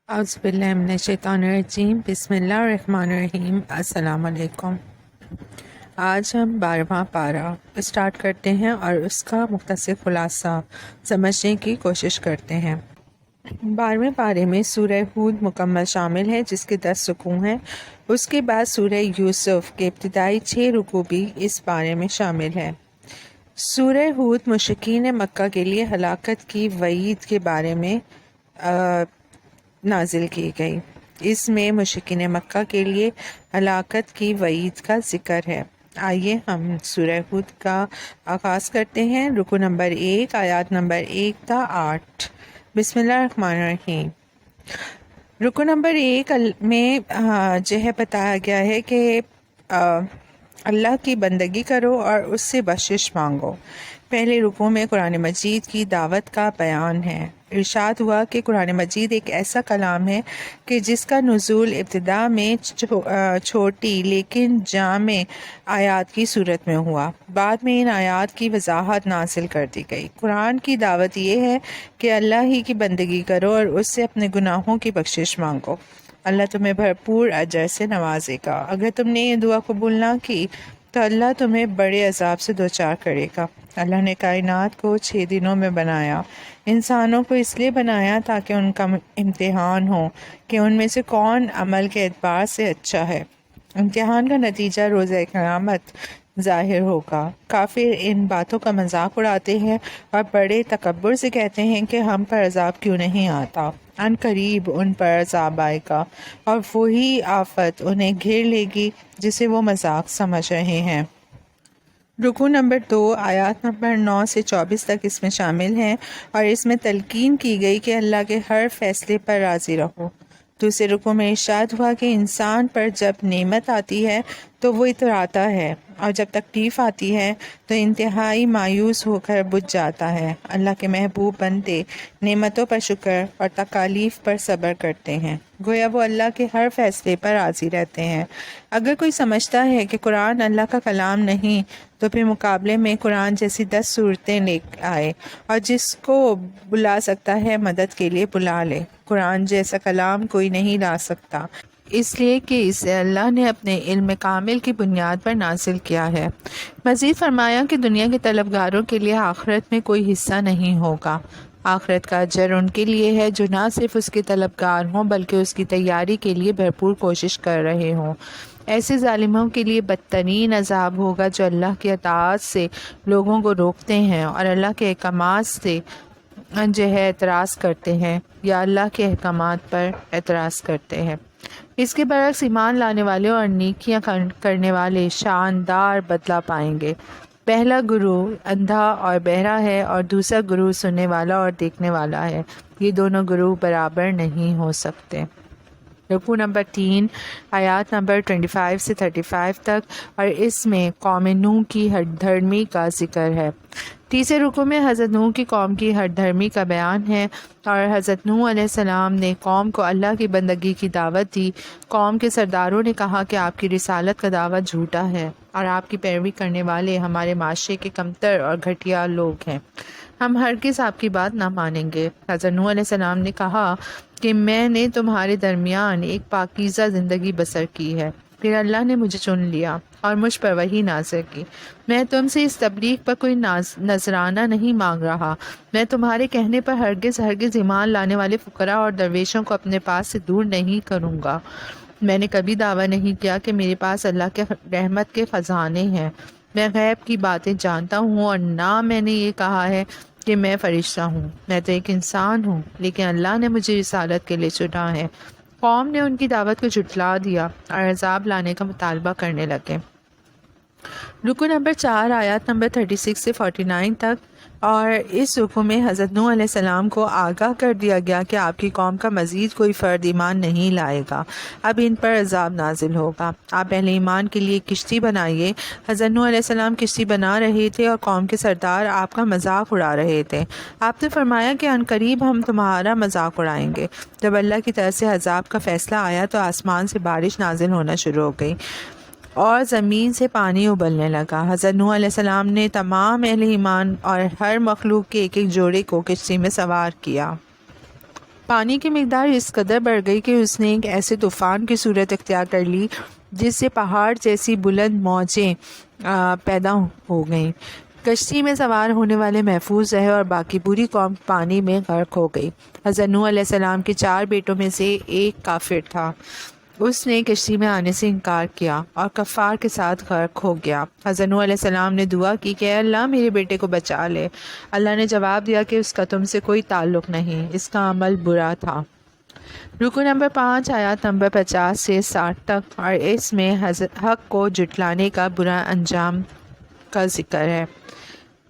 اعوذ باللہ من الشیطان الرجیم، بسم اللہ الرحمن الرحیم۔ السلام علیکم۔ آج ہم 12واں پارہ اسٹارٹ کرتے ہیں اور اس کا مختصر خلاصہ سمجھنے کی کوشش کرتے ہیں۔ 12ویں پارے میں سورہ ہود مکمل شامل ہے جس کے 10 رکوع ہیں۔ اس کے بعد سورہ یوسف کے ابتدائی 6 رکوع بھی اس پارے میں شامل ہے۔ سورہ ہود مشرکین مکہ کے لیے ہلاکت کی وعید کے بارے میں نازل کی گئی۔ اس میں مشرکین مکہ کے لیے ہلاکت کی وعید کا ذکر ہے۔ آئیے ہم سورہ ہود کا آغاز کرتے ہیں۔ رکوع نمبر 1، آیات نمبر 1 تا 8۔ بسم اللہ الرحمن الرحیم۔ رکوع نمبر 1 میں جو ہے بتایا گیا ہے کہ اللہ کی بندگی کرو اور اس سے بخشش مانگو۔ پہلے رکوع میں قرآن مجید کی دعوت کا بیان ہے۔ ارشاد ہوا کہ قرآن مجید ایک ایسا کلام ہے کہ جس کا نزول ابتدا میں چھوٹی لیکن جامع آیات کی صورت میں ہوا، بعد میں ان آیات کی وضاحت نازل کر دی گئی۔ قرآن کی دعوت یہ ہے کہ اللہ ہی کی بندگی کرو اور اس سے اپنے گناہوں کی بخشش مانگو۔ اللہ تمہیں بھرپور اجر سے نوازے گا۔ اگر تم نے یہ دعا قبول نہ کی تو اللہ تمہیں بڑے عذاب سے دوچار کرے گا۔ اللہ نے کائنات کو 6 دنوں میں بنایا۔ انسانوں کو اس لیے بنایا تاکہ ان کا امتحان ہو کہ ان میں سے کون عمل کے اعتبار سے اچھا ہے۔ امتحان کا نتیجہ روزہ قیامت ظاہر ہوگا۔ کافر ان باتوں کا مذاق اڑاتے ہیں اور بڑے تکبر سے کہتے ہیں کہ ہم پر عذاب کیوں نہیں آتا۔ ان قریب ان پر عذاب آئے گا اور وہی آفت انہیں گھیر لے گی جسے وہ مذاق سمجھ رہے ہیں۔ رکوع نمبر 2، آیات نمبر 9 سے 24 تک اس میں شامل ہیں اور اس میں تلقین کی گئی کہ اللہ کے ہر فیصلے پر راضی رہو۔ دوسرے رکوع میں ارشاد ہوا کہ انسان پر جب نعمت آتی ہے تو وہ اتراتا ہے اور جب تکلیف آتی ہے تو انتہائی مایوس ہو کر بجھ جاتا ہے۔ اللہ کے محبوب بندے نعمتوں پر شکر اور تکالیف پر صبر کرتے ہیں، گویا وہ اللہ کے ہر فیصلے پر راضی رہتے ہیں۔ اگر کوئی سمجھتا ہے کہ قرآن اللہ کا کلام نہیں تو پھر مقابلے میں قرآن جیسی 10 صورتیں لے آئے اور جس کو بلا سکتا ہے مدد کے لیے بلا لے۔ قرآن جیسا کلام کوئی نہیں لا سکتا، اس لیے کہ اسے اللہ نے اپنے علم کامل کی بنیاد پر نازل کیا ہے۔ مزید فرمایا کہ دنیا کے طلبگاروں کے لیے آخرت میں کوئی حصہ نہیں ہوگا۔ آخرت کا اجر ان کے لیے ہے جو نہ صرف اس کے طلبگار ہوں بلکہ اس کی تیاری کے لیے بھرپور کوشش کر رہے ہوں۔ ایسے ظالموں کے لیے بدترین عذاب ہوگا جو اللہ کی اطاعت سے لوگوں کو روکتے ہیں اور اللہ کے احکامات سے جو ہے اعتراض کرتے ہیں یا اللہ کے احکامات پر اعتراض کرتے ہیں۔ اس کے برعکس ایمان لانے والے اور نیکیاں کرنے والے شاندار بدلہ پائیں گے۔ پہلا گروہ اندھا اور بہرا ہے اور دوسرا گروہ سننے والا اور دیکھنے والا ہے۔ یہ دونوں گروہ برابر نہیں ہو سکتے۔ رکوع نمبر 3، آیات نمبر 25 سے 35 تک اور اس میں قوم نوح کی ہٹ دھرمی کا ذکر ہے۔ تیسرے رکوع میں حضرت نوح کی قوم کی ہٹ دھرمی کا بیان ہے اور حضرت نوح علیہ السلام نے قوم کو اللہ کی بندگی کی دعوت دی۔ قوم کے سرداروں نے کہا کہ آپ کی رسالت کا دعویٰ جھوٹا ہے اور آپ کی پیروی کرنے والے ہمارے معاشرے کے کمتر اور گھٹیا لوگ ہیں، ہم ہرگز آپ کی بات نہ مانیں گے۔ حضرت نوح علیہ السلام نے کہا کہ میں نے تمہارے درمیان ایک پاکیزہ زندگی بسر کی ہے، پھر اللہ نے مجھے چن لیا اور مجھ پر وحی نازل کی۔ میں تم سے اس تبلیغ پر کوئی نذرانہ نہیں مانگ رہا، میں تمہارے کہنے پر ہرگز ایمان لانے والے فقراء اور درویشوں کو اپنے پاس سے دور نہیں کروں گا۔ میں نے کبھی دعویٰ نہیں کیا کہ میرے پاس اللہ کے رحمت کے خزانے ہیں، میں غیب کی باتیں جانتا ہوں، اور نہ میں نے یہ کہا ہے کہ میں فرشتہ ہوں، میں تو ایک انسان ہوں، لیکن اللہ نے مجھے رسالت کے لیے چنا ہے۔ قوم نے ان کی دعوت کو جھٹلا دیا اور عذاب لانے کا مطالبہ کرنے لگے۔ رکوع نمبر 4، آیات نمبر 36 سے 49 تک اور اس رکوع میں حضرت نوح علیہ السلام کو آگاہ کر دیا گیا کہ آپ کی قوم کا مزید کوئی فرد ایمان نہیں لائے گا، اب ان پر عذاب نازل ہوگا۔ آپ اہل ایمان کے لیے کشتی بنائیے۔ حضرت نوح علیہ السلام کشتی بنا رہے تھے اور قوم کے سردار آپ کا مذاق اڑا رہے تھے۔ آپ نے فرمایا کہ ان قریب ہم تمہارا مذاق اڑائیں گے۔ جب اللہ کی طرف سے عذاب کا فیصلہ آیا تو آسمان سے بارش نازل ہونا شروع ہو گئی اور زمین سے پانی ابلنے لگا۔ حضرت نوح علیہ السلام نے تمام اہل ایمان اور ہر مخلوق کے ایک ایک جوڑے کو کشتی میں سوار کیا۔ پانی کی مقدار اس قدر بڑھ گئی کہ اس نے ایک ایسے طوفان کی صورت اختیار کر لی جس سے پہاڑ جیسی بلند موجیں پیدا ہو گئیں۔ کشتی میں سوار ہونے والے محفوظ رہے اور باقی پوری قوم پانی میں غرق ہو گئی۔ حضرت نوح علیہ السلام کے 4 بیٹوں میں سے ایک کافر تھا۔ اس نے کشتی میں آنے سے انکار کیا اور کفار کے ساتھ غرق ہو گیا۔ حضرت نوح علیہ السلام نے دعا کی کہ اے اللہ میرے بیٹے کو بچا لے۔ اللہ نے جواب دیا کہ اس کا تم سے کوئی تعلق نہیں، اس کا عمل برا تھا۔ رکو نمبر 5 آیات نمبر 50 سے 60 تک، اور اس میں حق کو جھٹلانے کا برا انجام کا ذکر ہے۔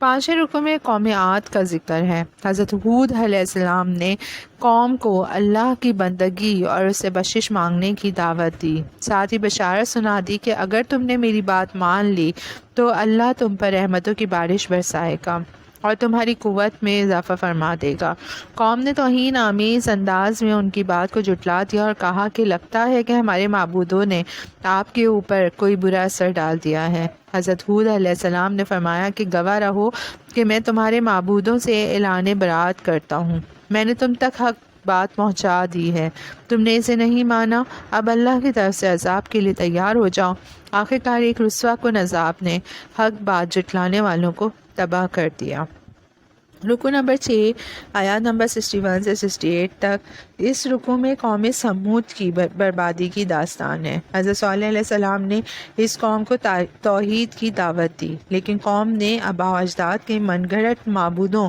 5ویں رکو میں قوم عاد کا ذکر ہے۔ حضرت ہود علیہ السلام نے قوم کو اللہ کی بندگی اور اس سے بخشش مانگنے کی دعوت دی، ساتھ ہی بشارت سنا دی کہ اگر تم نے میری بات مان لی تو اللہ تم پر رحمتوں کی بارش برسائے گا اور تمہاری قوت میں اضافہ فرما دے گا۔ قوم نے توہین آمیز انداز میں ان کی بات کو جھٹلا دیا اور کہا کہ لگتا ہے کہ ہمارے معبودوں نے آپ کے اوپر کوئی برا اثر ڈال دیا ہے۔ حضرت ہود علیہ السلام نے فرمایا کہ گواہ رہو کہ میں تمہارے معبودوں سے اعلان برات کرتا ہوں، میں نے تم تک حق بات پہنچا دی ہے، تم نے اسے نہیں مانا، اب اللہ کی طرف سے عذاب کے لیے تیار ہو جاؤ۔ آخرکار ایک رسوا کن عذاب نے حق بات جھٹلانے والوں کو تباہ کر دیا۔ رکو نمبر 6 آیات نمبر 61 سے 68 تک، اس رکو میں قوم سمود کی بربادی کی داستان ہے۔ حضرت صالح علیہ السلام نے اس قوم کو توحید کی دعوت دی، لیکن قوم نے آباء و اجداد کے من گھڑت معبودوں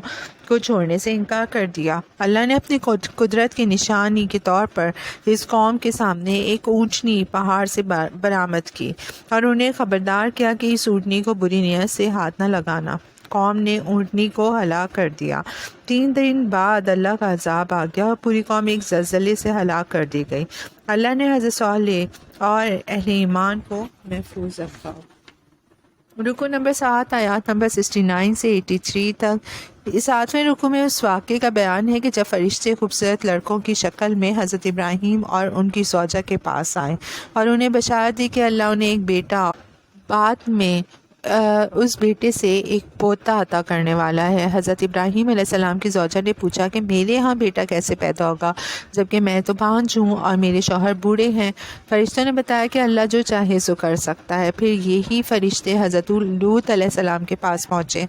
کو چھوڑنے سے انکار کر دیا۔ اللہ نے اپنی قدرت کی نشانی کے طور پر اس قوم کے سامنے ایک اونٹنی پہاڑ سے برآمد کی اور انہیں خبردار کیا کہ اس اونٹنی کو بری نیت سے ہاتھ نہ لگانا۔ قوم نے اونٹنی کو ہلاک کر دیا۔ 3 دن بعد اللہ کا عذاب آ گیا اور پوری قوم ایک زلزلے سے ہلاک کر دی گئی۔ اللہ نے حضرت صالح اور اہل ایمان کو محفوظ رکھا۔ رکو نمبر 7 آیات نمبر 69 سے 83 تک، اس 7ویں رکو میں اس واقعے کا بیان ہے کہ جب فرشتے خوبصورت لڑکوں کی شکل میں حضرت ابراہیم اور ان کی زوجہ کے پاس آئے اور انہیں بشارت دی کہ اللہ انہیں ایک بیٹا، بعد میں اس بیٹے سے ایک پوتا عطا کرنے والا ہے۔ حضرت ابراہیم علیہ السلام کی زوجہ نے پوچھا کہ میرے ہاں بیٹا کیسے پیدا ہوگا جبکہ میں تو بانجھ ہوں اور میرے شوہر بوڑھے ہیں؟ فرشتوں نے بتایا کہ اللہ جو چاہے سو کر سکتا ہے۔ پھر یہی فرشتے حضرت لوط علیہ السلام کے پاس پہنچے۔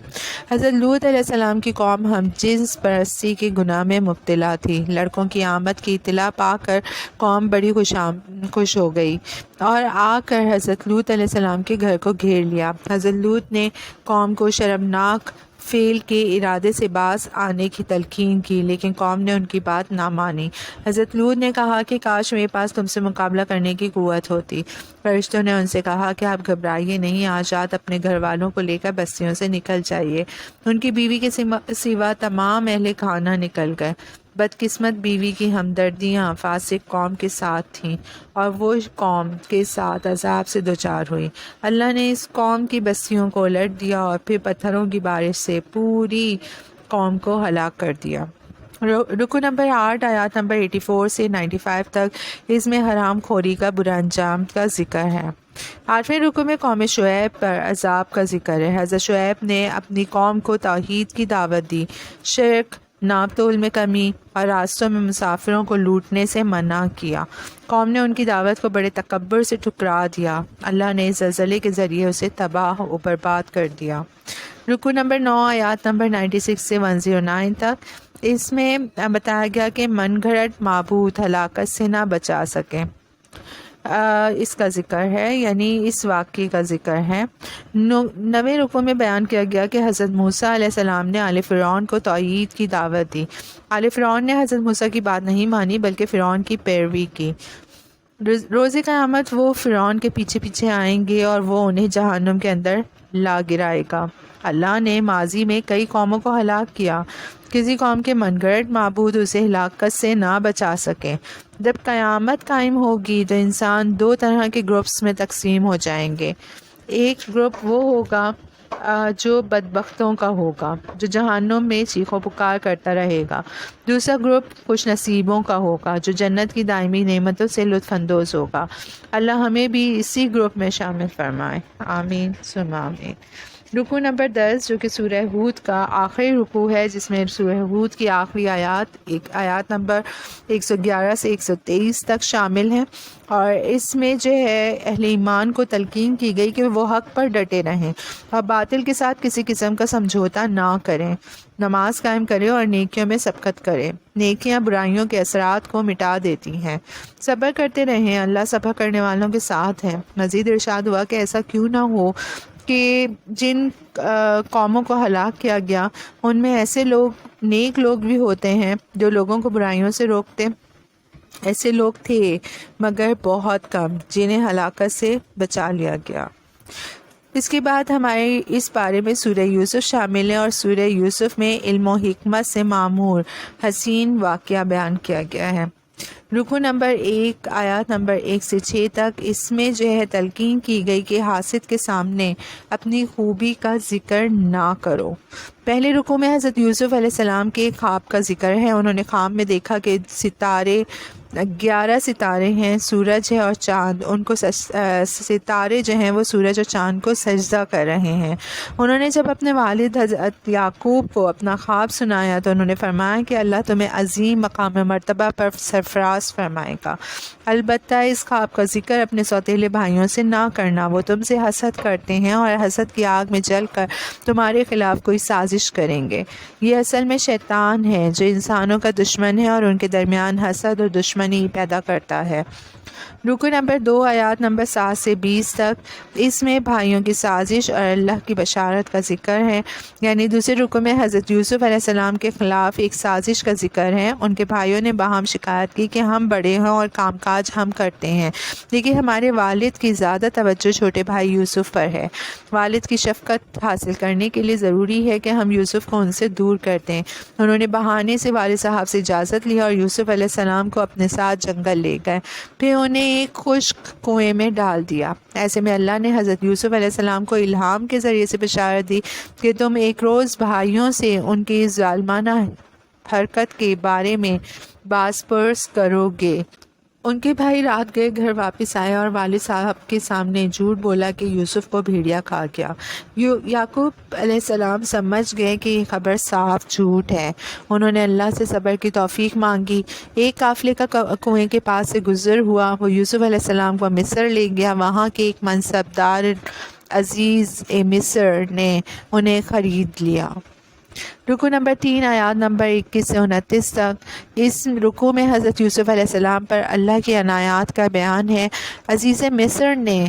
حضرت لوط علیہ السلام کی قوم ہم جنس پرستی کے گناہ میں مبتلا تھی۔ لڑکوں کی آمد کی اطلاع پا کر قوم بڑی خوش ہو گئی اور آ کر حضرت لوط علیہ السلام کے گھر کو گھیر لیا۔ حضرت لوط نے قوم کو شرمناک فعل کے ارادے سے باز آنے کی تلقین کی، لیکن قوم نے ان کی بات نہ مانی۔ حضرت لوط نے کہا کہ کاش میرے پاس تم سے مقابلہ کرنے کی قوت ہوتی۔ فرشتوں نے ان سے کہا کہ آپ گھبرائیے نہیں، آج رات اپنے گھر والوں کو لے کر بستیوں سے نکل جائیے۔ ان کی بیوی کے سوا تمام اہل خانہ نکل گئے۔ بدقسمت بیوی کی ہمدردیاں فاسق قوم کے ساتھ تھیں اور وہ قوم کے ساتھ عذاب سے دوچار ہوئی۔ اللہ نے اس قوم کی بستیوں کو الٹ دیا اور پھر پتھروں کی بارش سے پوری قوم کو ہلاک کر دیا۔ رکو نمبر 8 آیات نمبر 84 سے 95 تک، اس میں حرام خوری کا برا انجام کا ذکر ہے۔ 8ویں رکو میں قوم شعیب پر عذاب کا ذکر ہے۔ حضرت شعیب نے اپنی قوم کو توحید کی دعوت دی، شرک، ناپ تول میں کمی اور راستوں میں مسافروں کو لوٹنے سے منع کیا۔ قوم نے ان کی دعوت کو بڑے تکبر سے ٹھکرا دیا۔ اللہ نے زلزلے کے ذریعے اسے تباہ و برباد کر دیا۔ رکو نمبر 9 آیات نمبر 96 سے 109 تک، اس میں بتایا گیا کہ من گھڑت معبود ہلاکت سے نہ بچا سکیں، اس کا ذکر ہے، یعنی اس واقعے کا ذکر ہے۔ 9ویں رکوع میں بیان کیا گیا کہ حضرت موسیٰ علیہ السلام نے آل فرعون کو توحید کی دعوت دی۔ آل فرعون نے حضرت موسیٰ کی بات نہیں مانی بلکہ فرعون کی پیروی کی۔ روز قیامت وہ فرعون کے پیچھے پیچھے آئیں گے اور وہ انہیں جہنم کے اندر لا گرائے گا۔ اللہ نے ماضی میں کئی قوموں کو ہلاک کیا، کسی قوم کے من گھڑت معبود اسے ہلاکت سے نہ بچا سکے۔ جب قیامت قائم ہوگی تو انسان 2 طرح کے گروپس میں تقسیم ہو جائیں گے۔ ایک گروپ وہ ہوگا جو بدبختوں کا ہوگا، جو جہنم میں چیخ و پکار کرتا رہے گا۔ دوسرا گروپ خوش نصیبوں کا ہوگا جو جنت کی دائمی نعمتوں سے لطف اندوز ہوگا۔ اللہ ہمیں بھی اسی گروپ میں شامل فرمائے، آمین ثم آمین۔ رکوع نمبر 10 جو کہ سورہ ہود کا آخری رکوع ہے، جس میں سورہ ہود کی آخری آیات نمبر 111 سے 123 تک شامل ہیں، اور اس میں جو ہے اہل ایمان کو تلقین کی گئی کہ وہ حق پر ڈٹے رہیں اور باطل کے ساتھ کسی قسم کا سمجھوتا نہ کریں، نماز قائم کریں اور نیکیوں میں سبقت کریں۔ نیکیاں برائیوں کے اثرات کو مٹا دیتی ہیں۔ صبر کرتے رہیں، اللہ صبر کرنے والوں کے ساتھ ہے۔ مزید ارشاد ہوا کہ ایسا کیوں نہ ہو کہ جن قوموں کو ہلاک کیا گیا ان میں ایسے نیک لوگ بھی ہوتے ہیں جو لوگوں کو برائیوں سے روکتے۔ ایسے لوگ تھے مگر بہت کم، جنہیں ہلاکت سے بچا لیا گیا۔ اس کے بعد ہمارے اس بارے میں سورہ یوسف شامل ہے، اور سورہ یوسف میں علم و حکمت سے معمور حسین واقعہ بیان کیا گیا ہے۔ رکوع نمبر 1 آیات نمبر 1 سے 6 تک، اس میں جو ہے تلقین کی گئی کہ حاسد کے سامنے اپنی خوبی کا ذکر نہ کرو۔ پہلے رکوع میں حضرت یوسف علیہ السلام کے خواب کا ذکر ہے۔ انہوں نے خواب میں دیکھا کہ 11 ستارے ہیں، سورج ہے اور چاند، ان کو ستارے جو ہیں وہ سورج اور چاند کو سجدہ کر رہے ہیں۔ انہوں نے جب اپنے والد حضرت یعقوب کو اپنا خواب سنایا تو انہوں نے فرمایا کہ اللہ تمہیں عظیم مقام مرتبہ پر سرفراز فرمائے گا، البتہ اس خواب کا ذکر اپنے سوتیلے بھائیوں سے نہ کرنا، وہ تم سے حسد کرتے ہیں اور حسد کی آگ میں جل کر تمہارے خلاف کوئی سازش کریں گے۔ یہ اصل میں شیطان ہے جو انسانوں کا دشمن ہے اور ان کے درمیان حسد اور دشمنی پیدا کرتا ہے۔ رکوع نمبر 2 آیات نمبر 7 سے 20 تک، اس میں بھائیوں کی سازش اور اللہ کی بشارت کا ذکر ہے، یعنی دوسرے رکوع میں حضرت یوسف علیہ السلام کے خلاف ایک سازش کا ذکر ہے۔ ان کے بھائیوں نے باہم شکایت کی کہ ہم بڑے ہیں اور کام کاج ہم کرتے ہیں، لیکن ہمارے والد کی زیادہ توجہ چھوٹے بھائی یوسف پر ہے۔ والد کی شفقت حاصل کرنے کے لیے ضروری ہے کہ ہم یوسف کو ان سے دور کر دیں۔ انہوں نے بہانے سے والد صاحب سے اجازت لی اور یوسف علیہ السلام کو اپنے ساتھ جنگل لے گئے، پھر انہیں ایک خشک کنویں میں ڈال دیا۔ ایسے میں اللہ نے حضرت یوسف علیہ السلام کو الہام کے ذریعے سے بشارت دی کہ تم ایک روز بھائیوں سے ان کی ظالمانہ حرکت کے بارے میں باز پرس کرو گے۔ ان کے بھائی رات گئے گھر واپس آئے اور والد صاحب کے سامنے جھوٹ بولا کہ یوسف کو بھیڑیا کھا گیا۔ یعقوب علیہ السلام سمجھ گئے کہ یہ خبر صاف جھوٹ ہے۔ انہوں نے اللہ سے صبر کی توفیق مانگی۔ ایک قافلے کا کنویں کے پاس سے گزر ہوا، وہ یوسف علیہ السلام کو مصر لے گیا۔ وہاں کے ایک منصبدار عزیز مصر نے انہیں خرید لیا۔ رکوع نمبر 3 آیات نمبر 21 سے 29 تک، اس رکوع میں حضرت یوسف علیہ السلام پر اللہ کی عنایات کا بیان ہے۔ عزیز مصر نے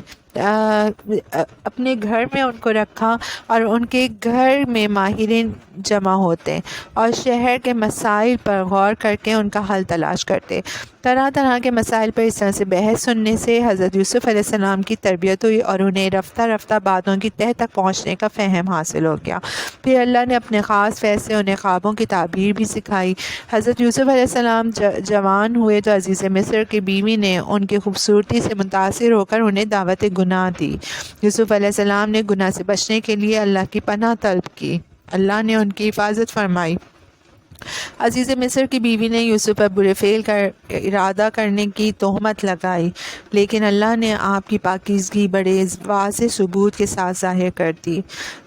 اپنے گھر میں ان کو رکھا اور ان کے گھر میں ماہرین جمع ہوتے اور شہر کے مسائل پر غور کر کے ان کا حل تلاش کرتے۔ طرح طرح کے مسائل پر اس طرح سے بحث سننے سے حضرت یوسف علیہ السلام کی تربیت ہوئی اور انہیں رفتہ رفتہ باتوں کی تہ تک پہنچنے کا فہم حاصل ہو گیا۔ پھر اللہ نے اپنے خاص فیض سے انہیں خوابوں کی تعبیر بھی سکھائی۔ حضرت یوسف علیہ السلام جوان ہوئے تو عزیز مصر کی بیوی نے ان کی خوبصورتی سے متاثر ہو کر انہیں دعوت گناہ دی۔ یوسف علیہ السلام نے گناہ سے بچنے کے لیے اللہ کی پناہ طلب کی، اللہ نے ان کی حفاظت فرمائی۔ عزیز مصر کی بیوی نے یوسف پر برے فعل کا ارادہ کرنے کی تہمت لگائی، لیکن اللہ نے آپ کی پاکیزگی بڑے واضح ثبوت کے ساتھ ظاہر کر دی۔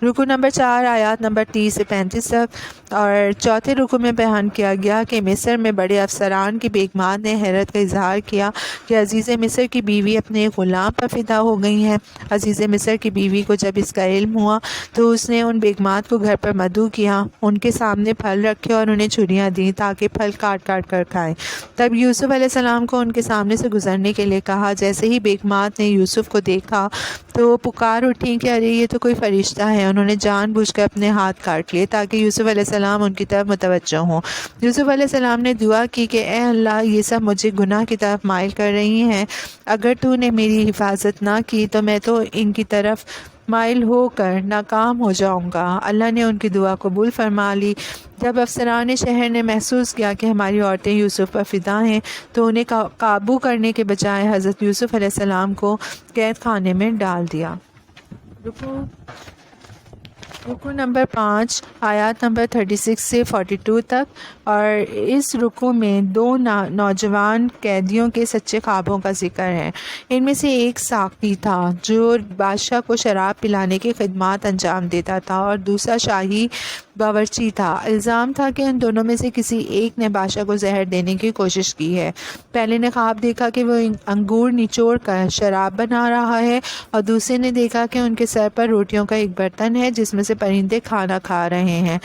رکوع نمبر 4 آیات نمبر 30 سے 35 تک، اور چوتھے رکوع میں بیان کیا گیا کہ مصر میں بڑے افسران کی بیگمات نے حیرت کا اظہار کیا کہ عزیز مصر کی بیوی اپنے غلام پر فدا ہو گئی ہیں۔ عزیز مصر کی بیوی کو جب اس کا علم ہوا تو اس نے ان بیگمات کو گھر پر مدعو کیا، ان کے سامنے پھل رکھے اور انہیں چھریاں دیں تاکہ پھل کاٹ کاٹ کر کھائیں۔ تب یوسف علیہ السلام کو ان کے سامنے سے گزرنے کے لیے کہا۔ جیسے ہی بیگمات نے یوسف کو دیکھا تو پکار اٹھیں کہ ارے یہ تو کوئی فرشتہ ہے۔ انہوں نے جان بوجھ کر اپنے ہاتھ کاٹ لیے تاکہ یوسف علیہ السلام ان کی طرف متوجہ ہوں۔ یوسف علیہ السلام نے دعا کی کہ اے اللہ، یہ سب مجھے گناہ کی طرف مائل کر رہی ہیں، اگر تو نے میری حفاظت نہ کی تو میں تو ان کی طرف مائل ہو کر ناکام ہو جاؤں گا۔ اللہ نے ان کی دعا قبول فرما لی۔ جب افسران شہر نے محسوس کیا کہ ہماری عورتیں یوسف پر فدا ہیں تو انہیں قابو کرنے کے بجائے حضرت یوسف علیہ السلام کو قید خانے میں ڈال دیا۔ رکو نمبر 5 آیات نمبر 36 سے 42 تک، اور اس رکو میں دو نوجوان قیدیوں کے سچے خوابوں کا ذکر ہے۔ ان میں سے ایک ساقی تھا جو بادشاہ کو شراب پلانے کی خدمات انجام دیتا تھا، اور دوسرا شاہی باورچی تھا۔ الزام تھا کہ ان دونوں میں سے کسی ایک نے بادشاہ کو زہر دینے کی کوشش کی ہے۔ پہلے نے خواب دیکھا کہ وہ انگور نچوڑ کر شراب بنا رہا ہے، اور دوسرے نے دیکھا کہ ان کے سر پر روٹیوں کا ایک برتن ہے جس میں سے پرندے کھانا کھا رہے ہیں۔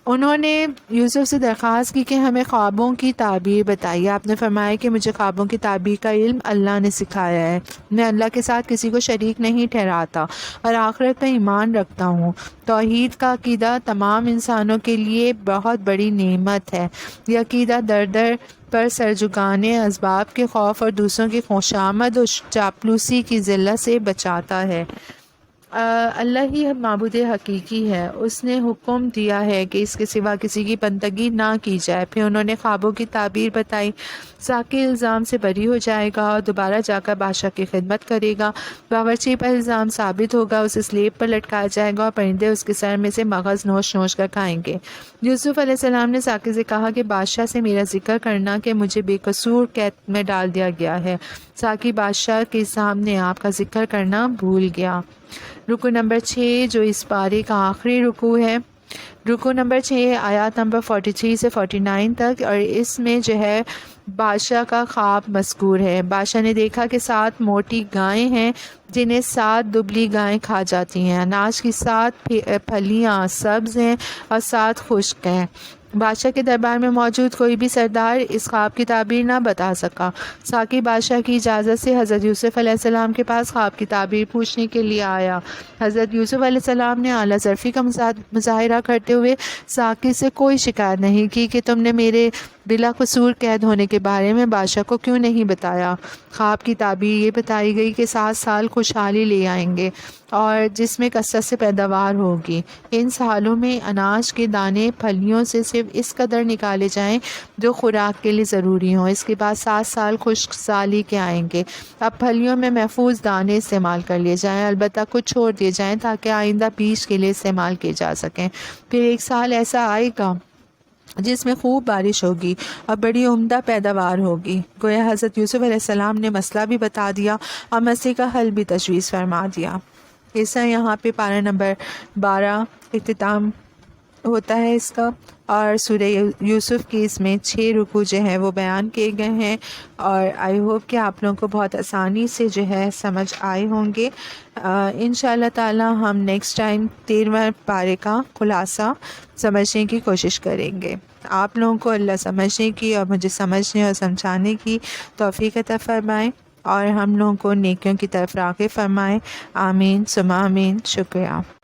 انہوں نے یوسف سے درخواست کی کہ ہمیں خوابوں کی تعبیر بتائیے۔ آپ نے فرمایا کہ مجھے خوابوں کی تعبیر کا علم اللہ نے سکھایا ہے۔ میں اللہ کے ساتھ کسی کو شریک نہیں ٹھہراتا اور آخرت پر ایمان رکھتا ہوں۔ توحید کا عقیدہ تمام انسانوں کے لیے بہت بڑی نعمت ہے۔ یہ عقیدہ در در پر سرجھکانے، اسباب کے خوف اور دوسروں کی خوشامد اور چاپلوسی کی ذلت سے بچاتا ہے۔ اللہ ہی معبود حقیقی ہے۔ اس نے حکم دیا ہے کہ اس کے سوا کسی کی بندگی نہ کی جائے۔ پھر انہوں نے خوابوں کی تعبیر بتائی۔ ساقی الزام سے بری ہو جائے گا اور دوبارہ جا کر بادشاہ کی خدمت کرے گا۔ باورچی پر الزام ثابت ہوگا، اسے سلیب پر لٹکایا جائے گا اور پرندے اس کے سر میں سے مغز نوچ نوچ کر کھائیں گے۔ یوسف علیہ السلام نے ساقی سے کہا کہ بادشاہ سے میرا ذکر کرنا کہ مجھے بے قصور قید میں ڈال دیا گیا ہے۔ ساقی بادشاہ کے سامنے آپ کا ذکر کرنا بھول گیا۔ رکو نمبر 6 جو اس پارے کا آخری رکو ہے۔ رکو نمبر 6 آیات نمبر 43 سے 49 تک، اور اس میں جو ہے بادشاہ کا خواب مذکور ہے۔ بادشاہ نے دیکھا کہ 7 موٹی گائیں ہیں جنہیں 7 دبلی گائیں کھا جاتی ہیں۔ اناج کی 7 پھلیاں سبز ہیں اور 7 خشک ہیں۔ بادشاہ کے دربار میں موجود کوئی بھی سردار اس خواب کی تعبیر نہ بتا سکا۔ ساقی بادشاہ کی اجازت سے حضرت یوسف علیہ السلام کے پاس خواب کی تعبیر پوچھنے کے لیے آیا۔ حضرت یوسف علیہ السلام نے اعلیٰ ظرفی کا مظاہرہ کرتے ہوئے ساقی سے کوئی شکایت نہیں کی کہ تم نے میرے بلا قصور قید ہونے کے بارے میں بادشاہ کو کیوں نہیں بتایا۔ خواب کی تعبیر یہ بتائی گئی کہ 7 سال خوشحالی لے آئیں گے اور جس میں کثرت سے پیداوار ہوگی۔ ان سالوں میں اناج کے دانے پھلیوں سے صرف اس قدر نکالے جائیں جو خوراک کے لیے ضروری ہوں۔ اس کے بعد 7 سال خشک سالی کے آئیں گے۔ اب پھلیوں میں محفوظ دانے استعمال کر لیے جائیں، البتہ کچھ چھوڑ دیے جائیں تاکہ آئندہ بیج کے لیے استعمال کیے جا سکیں۔ پھر 1 سال ایسا آئے گا جس میں خوب بارش ہوگی اور بڑی عمدہ پیداوار ہوگی۔ گویا حضرت یوسف علیہ السلام نے مسئلہ بھی بتا دیا اور مسئلے کا حل بھی تجویز فرما دیا۔ اس طرح یہاں پہ پارہ نمبر 12 اختتام ہوتا ہے اس کا، اور سورہ یوسف کی اس میں 6 رکوع جو ہیں وہ بیان کیے گئے ہیں، اور آئی ہوپ کہ آپ لوگوں کو بہت آسانی سے جو ہے سمجھ آئے ہوں گے۔ انشاءاللہ تعالی ہم نیکسٹ ٹائم 13واں پارے کا خلاصہ سمجھنے کی کوشش کریں گے۔ آپ لوگوں کو اللہ سمجھنے کی اور مجھے سمجھنے اور سمجھانے کی توفیق عطا فرمائے، اور ہم لوگوں کو نیکیوں کی طرف راغب فرمائے۔ آمین ثم آمین۔ شکریہ۔